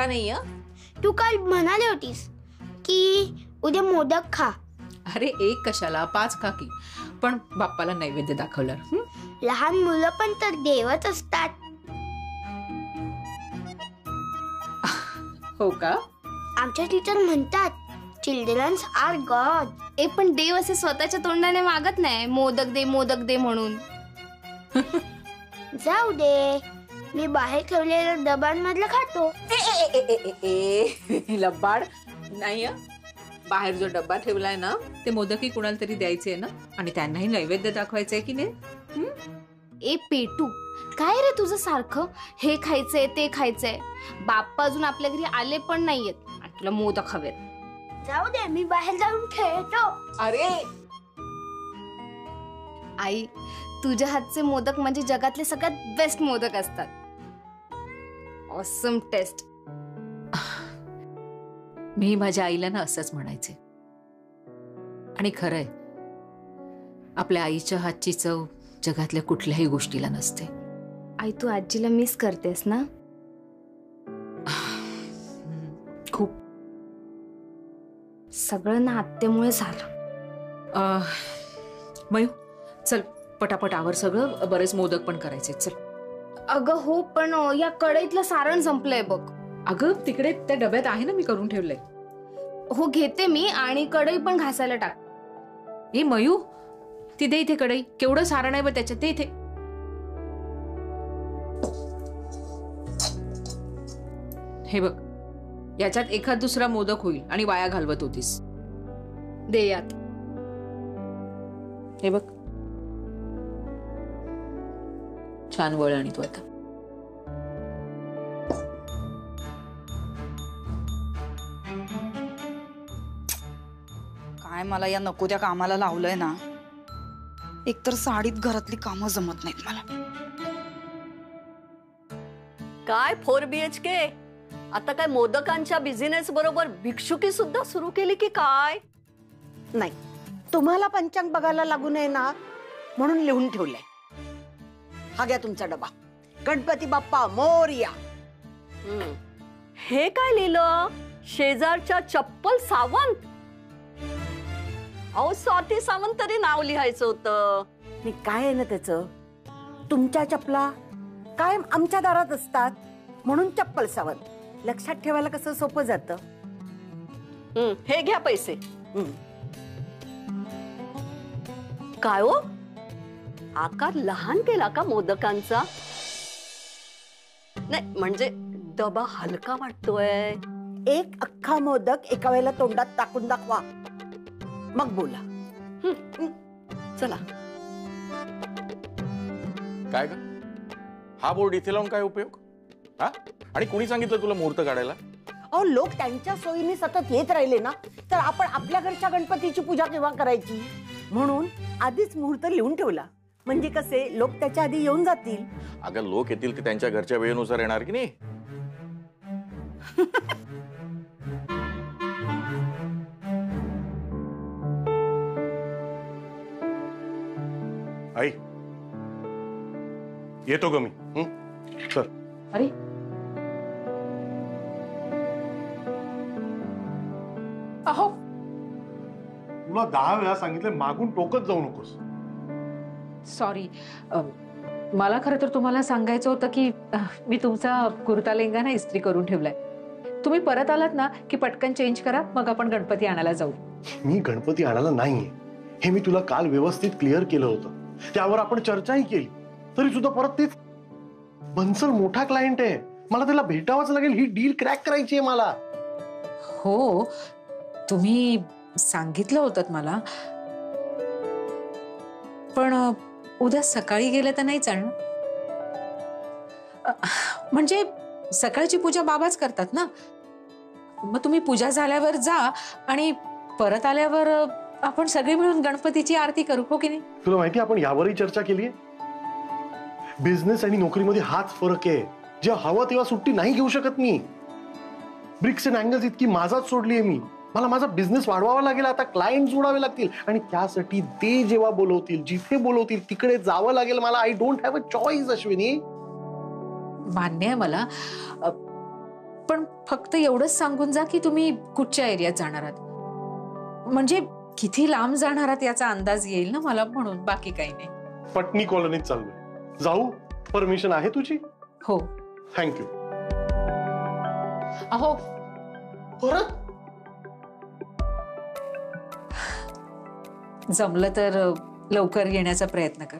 आता नाही. तू काल म्हणाली होतीस की उद्या मोदक खा. अरे एक कशाला 5 खा की, पण बाप्पाला नैवेद्य दाखवलं. लहान मुलं पण तर देवच असतात. हो का? आमच्या टीचर म्हणतात चिल्ड्रन्स आर गॉड. पण देव असे स्वतःच्या तोंडाने मागत नाही मोदक दे म्हणून. जाऊ दे, मी बाहेर ठेवलेल्या डब्यांमधलं खातो. लबाड नाही. बाहेर जो डब्बा ठेवलाय ना ते मोदकी कुणाला तरी द्यायचे ना, आणि त्यांनाही नैवेद्य दाखवायचंय की नाही. पेटू, काय रे तुझं सारखं हे खायचंय ते खायचंय. बाप्पा अजून आपल्या घरी आले पण नाहीयेत आणि तुला मोदक हवेत. जाऊ दे, मी बाहेर जाऊन खेळतो. अरे आई, तुझ्या हातचे मोदक म्हणजे जगातले सगळ्यात बेस्ट मोदक असतात. Awesome taste. मी माझ्या आईला ना असंच म्हणायचे, आणि खरंय आपल्या आईच्या हातची चव जगातल्या कुठल्याही गोष्टीला नसते. आई, तू आजीला मिस करतेस ना? खूप. सगळं ना आत्यामुळे झालं. मयू चल पटापट आवर सगळं, बरेच मोदक पण करायचे. चल. अगं हो, पण या कढईतलं सारण संपलंय बघ. अगं तिकडे त्या डब्यात आहे ना, मी करून ठेवलंय. हो घेते मी, आणि कढई पण घासायला टाक. ए मयू, ती दे इथे कढई. केवढं सारण आहे बघ त्याच्यात, ते इथे. हे बघ, याच्यात एखाद दुसरा मोदक होईल आणि वाया घालवत होतीस. दे यात. हे बघ, छान वळ. आणि तू आता काय मला या नको त्या कामाला लावलंय ना. एकतर साडीत घरातली कामं जमत नाहीत मला. काय 4 BHK? आता काय मोदकांच्या बिझनेस बरोबर भिक्षुकी सुद्धा सुरू केली की काय? नाही, तुम्हाला पंचांग बघायला लागू नये ना म्हणून लिहून ठेवलंय. हा घ्या तुमचा डबा. गणपती बाप्पा मोरया. हे काय लिहिलं? शेजारच्या चप्पल सावंत. अहो, स्वाती सावंत तरी नाव लिहायचं होतं. आणि काय आहे ना त्याचं, तुमच्या चपला कायम आमच्या दारात असतात म्हणून चप्पल सावंत. लक्षात ठेवायला कसं सोपं जातं. हे घ्या पैसे. काय हो, आकार लहान केला का मोदकांचा? नाही म्हणजे डबा हलका वाटतोय. एक अख्खा मोदक एका वेळेला तोंडात टाकून दाखवा, मग बोला. चला. काय ग, हा बोर्ड इथे लावून काय उपयोग? हा, आणि कोणी सांगितलं तुला मुहूर्त काढायला? अहो, लोक त्यांच्या सोयीने सतत येत राहिले ना तर आपण आपल्या घरच्या गणपतीची पूजा केव्हा करायची म्हणून आधीच मुहूर्त लिहून ठेवला. म्हणजे कसे लोक त्याच्या आधी येऊन जातील. अगं लोक येतील ते त्यांच्या घरच्या वेळेनुसार येणार की नाही. आई येतो ग मी. चल. अरे अहो, तुला 10 वेळा सांगितले मागून टोकत जाऊ नकोस. सॉरी. मला खरं तर तुम्हाला सांगायचं होतं की मी तुमचा कुर्ता लेंगा ना इस्त्री करून ठेवलाय. तुम्ही परत आलात ना की पटकन चेंज करा, मग आपण गणपती आणायला जाऊ. मी गणपती आणायला नाहीये हे मी तुला काल व्यवस्थित क्लिअर केलं होतं. त्यावर आपण चर्चाही केली, तरी सुद्धा परत तेच. बन्सल मोठा क्लायंट आहे, मला त्याला भेटावंच लागेल. ही डील क्रॅक करायची आहे मला. हो, तुम्ही सांगितलं होतं मला, पण उद्या सकाळी गेलं तर नाही चालणार. म्हणजे सकाळची पूजा बाबाच करतात ना. मग तुम्ही पूजा झाल्यावर जा आणि परत आल्यावर आपण सगळे मिळून गणपतीची आरती करू, हो की नाही? तुला माहिती आपण यावरही चर्चा केली आहे. बिझनेस आणि नोकरीमध्ये हाच फरक आहे. जेव्हा हवं तेव्हा सुट्टी नाही घेऊ शकत मी. ब्रिक्स अँड अँगल्स इतकी माझाच सोडली आहे मी. मला माझा बिझनेस वाढवावा लागेल. आता क्लायंट जोडावे लागतील आणि त्यासाठी ते जेव्हा बोलवतील, जिथे बोलवतील तिकडे जावं लागेल मला. I don't have a choice. Ashwini, मान्य आहे मला, पण फक्त एवढंच सांगून जा की तुम्ही कुठच्या एरियात जाणार आहात, म्हणजे किती लांब जाणार आहात याचा अंदाज येईल ना मला, म्हणून बाकी काही नाही. पटनी कॉलनीत चाललोय. जाऊ? परमिशन आहे तुझी? हो. थँक्यू. अहो परत जमलं तर लवकर येण्याचा प्रयत्न कर.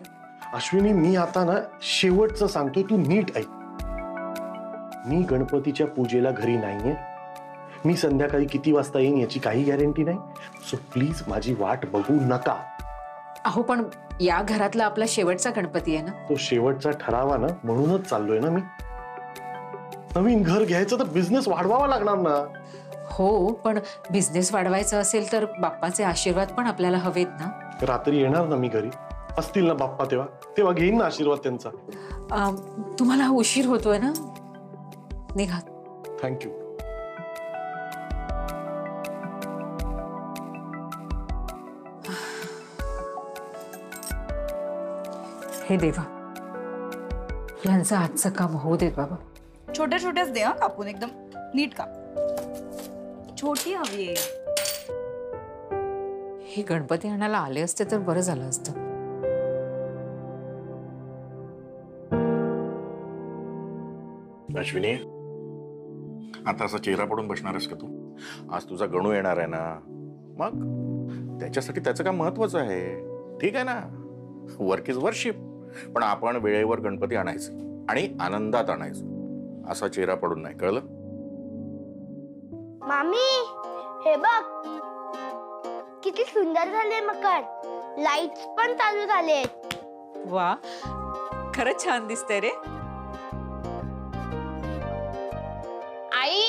अश्विनी, मी आता ना शेवटचं सांगतोय, तू नीट ऐक. मी गणपतीच्या पूजेला घरी नाहीये. मी संध्याकाळी किती वाजता येईन याची काही गॅरंटी नाही. सो प्लीज माझी वाट बघू नका. अहो पण या घरातला आपला शेवटचा गणपती आहे ना. तो शेवटचा ठरावा ना, म्हणूनच चाललोय ना मी. नवीन घर घ्यायचं तर बिझनेस वाढवावा लागणार ना. हो, पण बिझनेस वाढवायचा असेल तर बाप्पाचे आशीर्वाद पण आपल्याला हवेत ना. रात्री येणार ना मी घरी, असतील ना बाप्पा तेव्हा तेव्हा घेईन ना आशीर्वाद त्यांचा. तुम्हाला उशीर होतोय ना, निघा. थँक्यू. हे देवा, यांचं आजचं काम होऊ देत बाबा. छोट्या छोट्याच दे, कापून एकदम नीट काप. छोटी हवी आहे. हे गणपती आणायला आले असते तर बरं झालं असतं. अश्विनी, आता असा चेहरा पडून बसणारस का तू? आज तुझा गणू येणार आहे ना, मग त्याच्यासाठी त्याचं काय महत्वाचं आहे. ठीक आहे ना, वर्क इज वर्शिप. पण आपण वेळेवर गणपती आणायचं आणि आनंदात आणायचं. असा चेहरा पडून नाही, कळलं? मामी हे बघ किती सुंदर झाले मकर. लाईट्स पण चालू झाले. वा, खरंच छान दिसतंय रे. आई,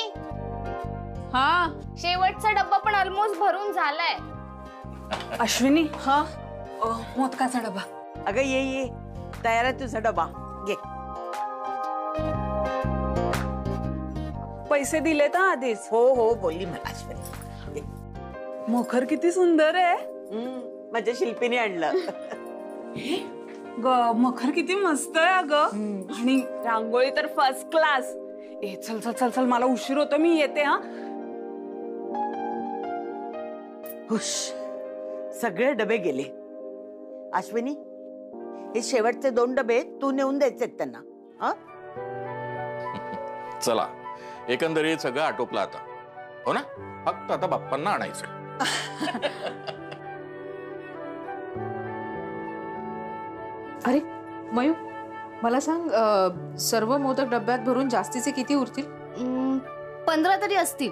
हा, शेवटचा डब्बा पण ऑलमोस्ट भरून झालाय. अश्विनी, हा, मोदकाचा डबा. अगं ये तयार आहे तुझा डबा, घे. पैसे दिले तर आधीच. हो बोलली मला अश्विनी. मखर किती सुंदर आहे. माझ्या शिल्पीने आणलं. मखर किती मस्त आहे अगं. आणि रांगोळी तर फर्स्ट क्लास. ए चल चल चल चल, मला उशीर होतो, मी येते. हा, हुश, सगळे डबे गेले. अश्विनी, हे शेवटचे 2 डबे तू नेऊन द्यायचे त्यांना. हा, चला, एकंदरीत सगळं आटोपलं आता, हो ना? फक्त आता बाप्पांना आणायचं. अरे मयू, मला सांग, सर्व मोदक डब्यात भरून जास्तीचे किती उरतील? 15 तरी असतील.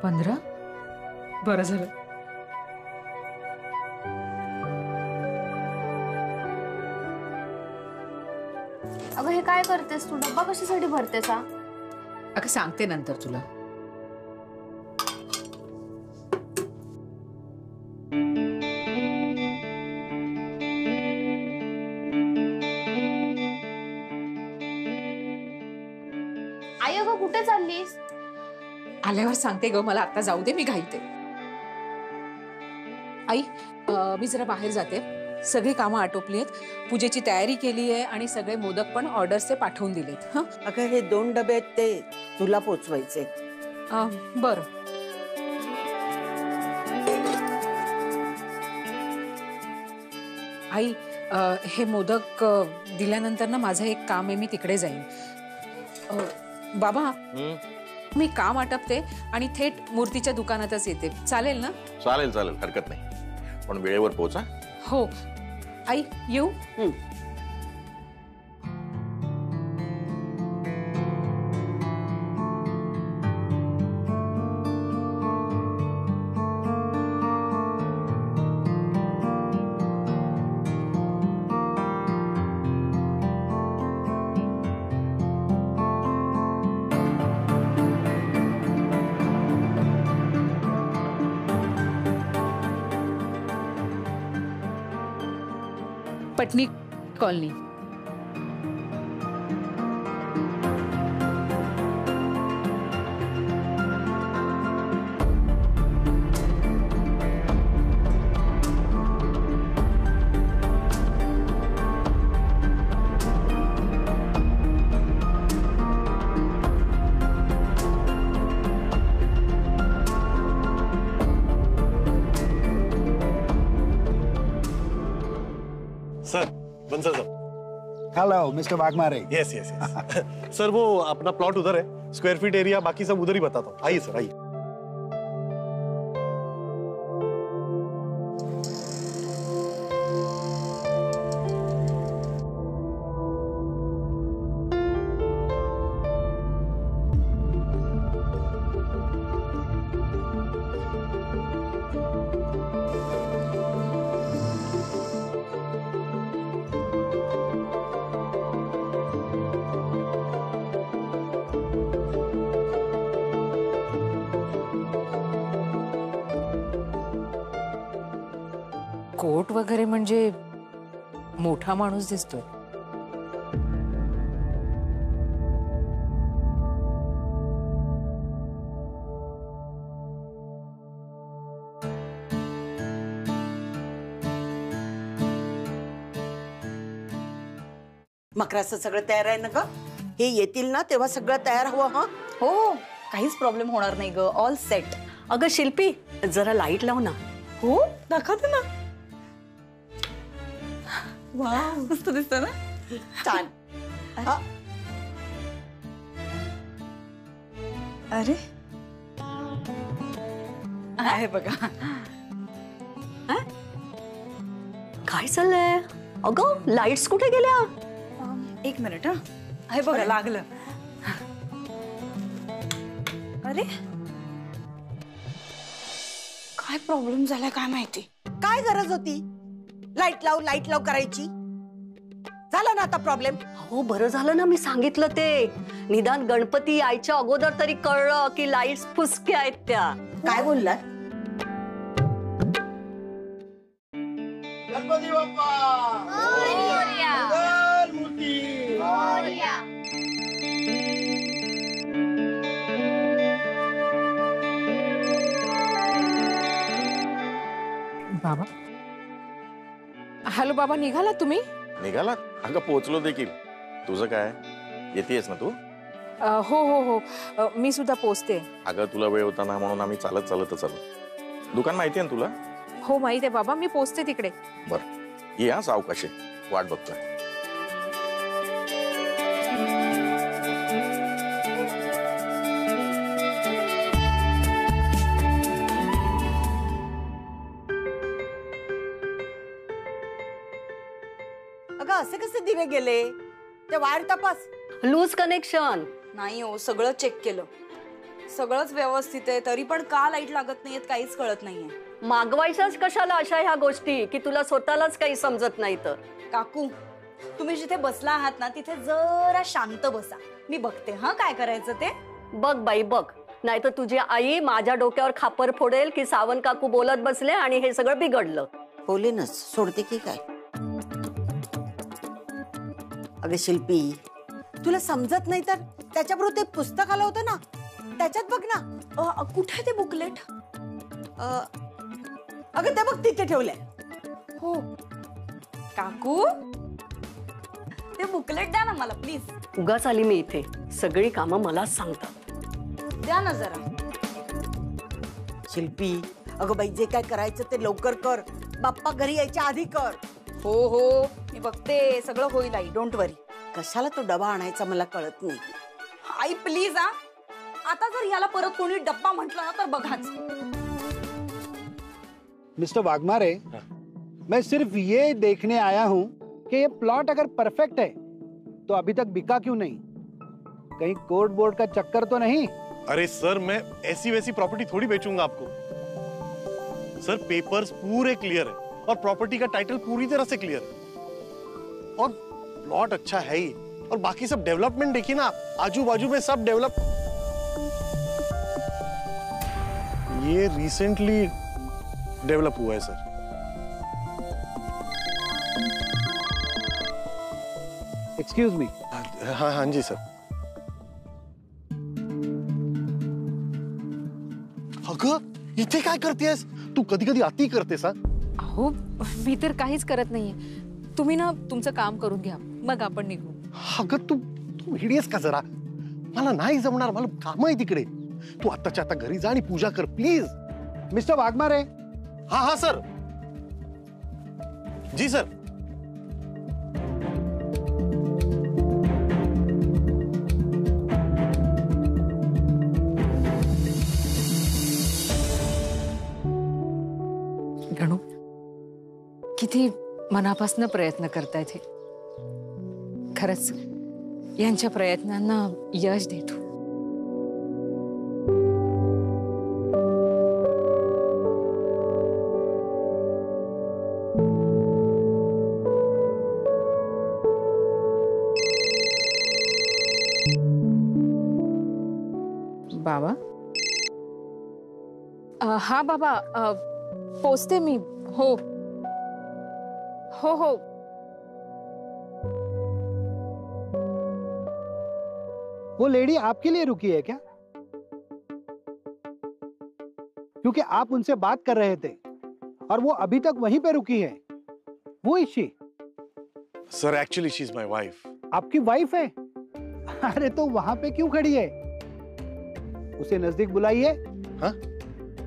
15? बरं झालं. अगं हे काय करतेस तू? डब्बा कशासाठी भरतेस? अगं सांगते नंतर तुला. आई अगं कुठे चाललीस? आल्यावर सांगते ग, मला आता जाऊ दे, मी घाईते. आई, मी जरा बाहेर जाते. सगळी कामं आटोपली आहेत, पूजेची तयारी केली आहे आणि सगळे मोदक पण ऑर्डर्सचे पाठवून दिलेत. हा, अगं हे 2 डबे आहेत ते तुला पोचवायचे. बरं. आई, हे मोदक दिल्यानंतर ना माझं एक काम आहे, मी तिकडे जाईन. बाबा, मी काम आटपते आणि थेट मूर्तीच्या दुकानातच येते, चालेल ना? चालेल चालेल, हरकत नाही, पण वेळेवर पोहोचा. हो आई, येऊ? पटनी कॉलनी. सर बंसल साहब। Hello mister Waghmare. Yes yes yes sir, वो अपना प्लॉट उधर है, स्क्वायर फीट एरिया बाकी सब उधर ही बताता हूँ। आइए सर, आइए। कोट वगैरे म्हणजे मोठा माणूस दिसतोय. मकराचं सगळं तयार आहे ना ग? हे येतील ना तेव्हा सगळं तयार हवं. हा हो, काहीच प्रॉब्लेम होणार नाही ग. All set. अगं शिल्पी, जरा लाईट लाव ना. हो, दाखवते ना. वाव, मस्त दिसत ना. छान. हा, अरे आहे बघा. काय चाललंय? अगं लाईट्स कुठे गेल्या? एक मिनिट. हा, आहे बघा, लागलं. अरे काय प्रॉब्लेम झालाय काय माहिती. काय गरज होती लाईट लाव करायची? झाला ना आता प्रॉब्लेम. हो, बरं झालं ना मी सांगितलं ते. निदान गणपती यायच्या अगोदर तरी कळलं की लाईट्स फुसक्या आहेत त्या. काय बोलला? गणपती बाप्पा बाबा. हॅलो बाबा, निघाला तुम्ही? निघालात? अगं पोहोचलो देखील. तुझं काय, येतेस ना तू? हो हो हो, मी सुद्धा पोचते. अगं तुला वेळ होता ना म्हणून आम्ही चालत चालतच आलो. दुकान माहिती आहे ना तुला? हो माहित आहे बाबा, मी पोचते तिकडे. बरं ये, हा सावकाशी, वाट बघतोय. अगं असे कसे दिवे गेले? ते वायर तपास. Loose connection. नाही हो, सगळं चेक केलं, सगळंच व्यवस्थित आहे, तरी पण का लाईट लागत नाहीयेत काहीच कळत नाहीये. मागवायच्याच कशाला अशा ह्या गोष्टी की तुला स्वतःलाच काही समजत नाही तर. काकू, तुम्ही जिथे बसला आहात ना तिथे जरा शांत बसा. मी बघते हा काय करायचं ते. बघ बाई बघ, नाहीतर तुझी आई माझ्या डोक्यावर खापर फोडेल की सावंत काकू बोलत बसले आणि हे सगळं बिघडलं. बोलेनच, सोडते की काय? अगं शिल्पी, तुला समजत नाही तर त्याच्याबरोबर ते पुस्तक आलं होतं ना, त्याच्यात बघ ना. कुठे ते बुकलेट? अगं ते बघ तिथे ठेवलंय. हो काकू, ते बुकलेट द्या ना मला प्लीज. उगाच आली मी इथे, सगळी कामं मला सांगतात. द्या ना जरा. शिल्पी, अगं बाई जे काय करायचं ते लवकर कर. बाप्पा घरी यायच्या आधी कर. हो हो, मी बघते, सगळं होईल आई, डोंट वरी. कशाला तो डबा आणायचा मला कळत नाही. आई प्लीज. आता जर याला परत कोणी डब्बा म्हटलं ना तर बघाच. मिस्टर वाघमारे, मैं सिर्फ ये देखने आया हूँ कि ये प्लॉट अगर परफेक्ट है तो अभी तक बिका क्यों नहीं? कहीं कोर्ट बोर्ड का चक्कर तो नहीं? अरे सर, मैं ऐसी वैसी प्रॉपर्टी थोड़ी बेचूंगा आपको. सर पेपर्स पूरे क्लियर है और प्रॉपर्टी का टाइटल पूरी तरह से क्लियर है और प्लॉट अच्छा है ही. और बाकी सब डेवलपमेंट देखिए ना, आजू बाजू में सब डेवलप. ये रिसेंटली डेवलप हुआ है सर. Excuse me. हाँ हाँ जी सर. अगं इथे काय करतेस तू? कधी कधी अति करतेस. अहो मी तर काहीच करत नाहीये. तुम्ही ना तुमचं काम करून घ्या, मग आपण निघू. अगं तू तू हिडीस का जरा? मला नाही जमणार, मला काम आहे तिकडे. तू आत्ताच्या आता घरी जा आणि पूजा कर प्लीज. मिस्टर वाघमारे. हाँ हाँ सर. जी सर. गणू किती मनापासून प्रयत्न करतायत हे. खरंच यांच्या प्रयत्नांना यश दे तू. बाबा. हा बाबा, पोचते मी. हो हो हो. वो लेडी आपके लिए रुकी है क्या? क्योंकि आप उनसे बात कर रहे थे और वो अभी तक वहीं पे रुकी है. वो Ishi sir actually she is my wife. आपकी वाइफ है? अरे तो वहां पे क्यों खड़ी है? उसे नजदीक बुलाइए. हाँ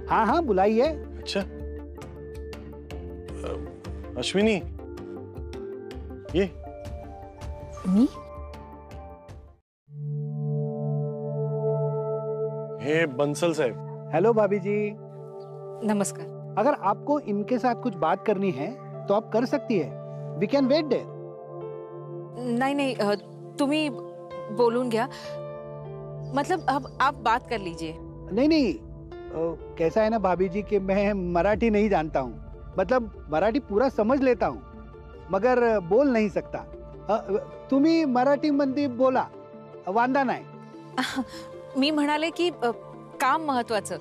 हाँ हाँ बुलाइए. अच्छा अश्विनी ये मी. हे बंसल साहब. हेलो भाभी जी. नमस्कार. अगर आपको इनके साथ कुछ बात करनी है तो आप कर सकती है. We can wait there. नहीं नहीं, तुम्ही बोलून घ्या. मतलब अब आप बात कर लीजिए. नहीं नहीं, कैसा है ना भाभी जी कि मैं मराठी नहीं जानता हूँ. मतलब मराठी पूरा समझ लेता हूँ मगर बोल नहीं सकता. तुम्ही मराठी मध्ये बोला, वांदा नाही. मी म्हणाले की काम महत्वाचं.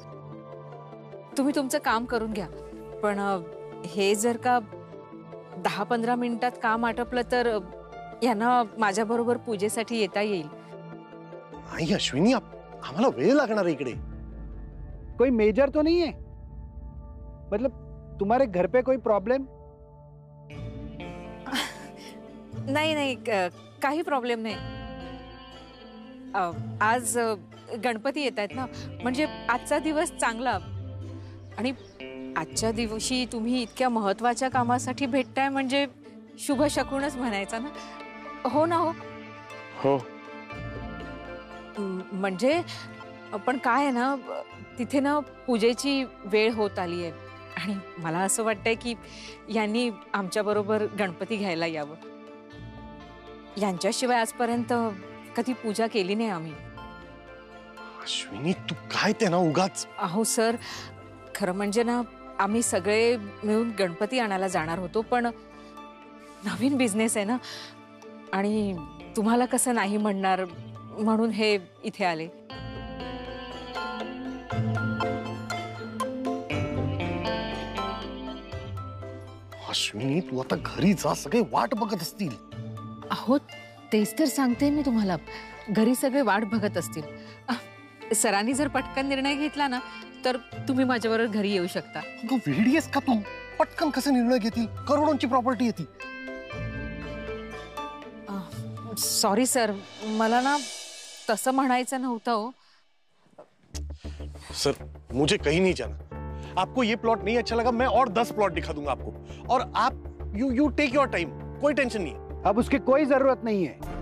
तुम्ही तुमचं काम करून घ्या. पण हे जर का 10-15 मिनिटात काम आटपलं तर यांना माझ्या बरोबर पूजेसाठी येता येईल. नाही अश्विनी, आम्हाला वेळ लागणार आहे इकडे. कोई मेजर तो नहीं है? मतलब तुम्हारे घर पे कोई प्रॉब्लम? नाही नाही, काही प्रॉब्लेम नाही. आज गणपती येत आहेत ना, म्हणजे आजचा दिवस चांगला. आणि आजच्या दिवशी तुम्ही इतक्या महत्वाच्या कामासाठी भेटताय म्हणजे शुभ शकुनच म्हणायचा ना. हो ना. हो हो. म्हणजे पण काय आहे ना, तिथे ना पूजेची वेळ होत आली आहे आणि मला असं वाटतंय की यांनी आमच्या बरोबर गणपती घ्यायला यावं. यांच्याशिवाय आजपर्यंत कधी पूजा केली नाही आम्ही. अश्विनी तू काय ते ना उगाच. अहो सर, खरं म्हणजे ना आम्ही सगळे मिळून गणपती आणायला जाणार होतो, पण नवीन बिझनेस आहे ना आणि तुम्हाला कसं नाही म्हणणार म्हणून हे इथे आले. अश्विनी तू आता घरी जा, सगळे वाट बघत असतील. अहो तेच तर सांगते मी तुम्हाला, घरी सगळे वाट बघत असतील. सरांनी जर पटकन निर्णय घेतला ना तर तुम्ही माझ्याबरोबर घरी येऊ शकता. वेडी आहेस का तू? पटकन कसे निर्णय घेतील? करोडोंची प्रॉपर्टी येते. सॉरी सर, मला ना तसं म्हणायचं नव्हतं. हो सर मुझे कहीं नहीं जाना. आपको ये प्लॉट नहीं अच्छा लगा, मैं और 10 प्लॉट दिखा दूंगा आपको. और आप यू टेक योर टाइम, कोई टेंशन नहीं है. अब उसकी कोई जरूरत नहीं है.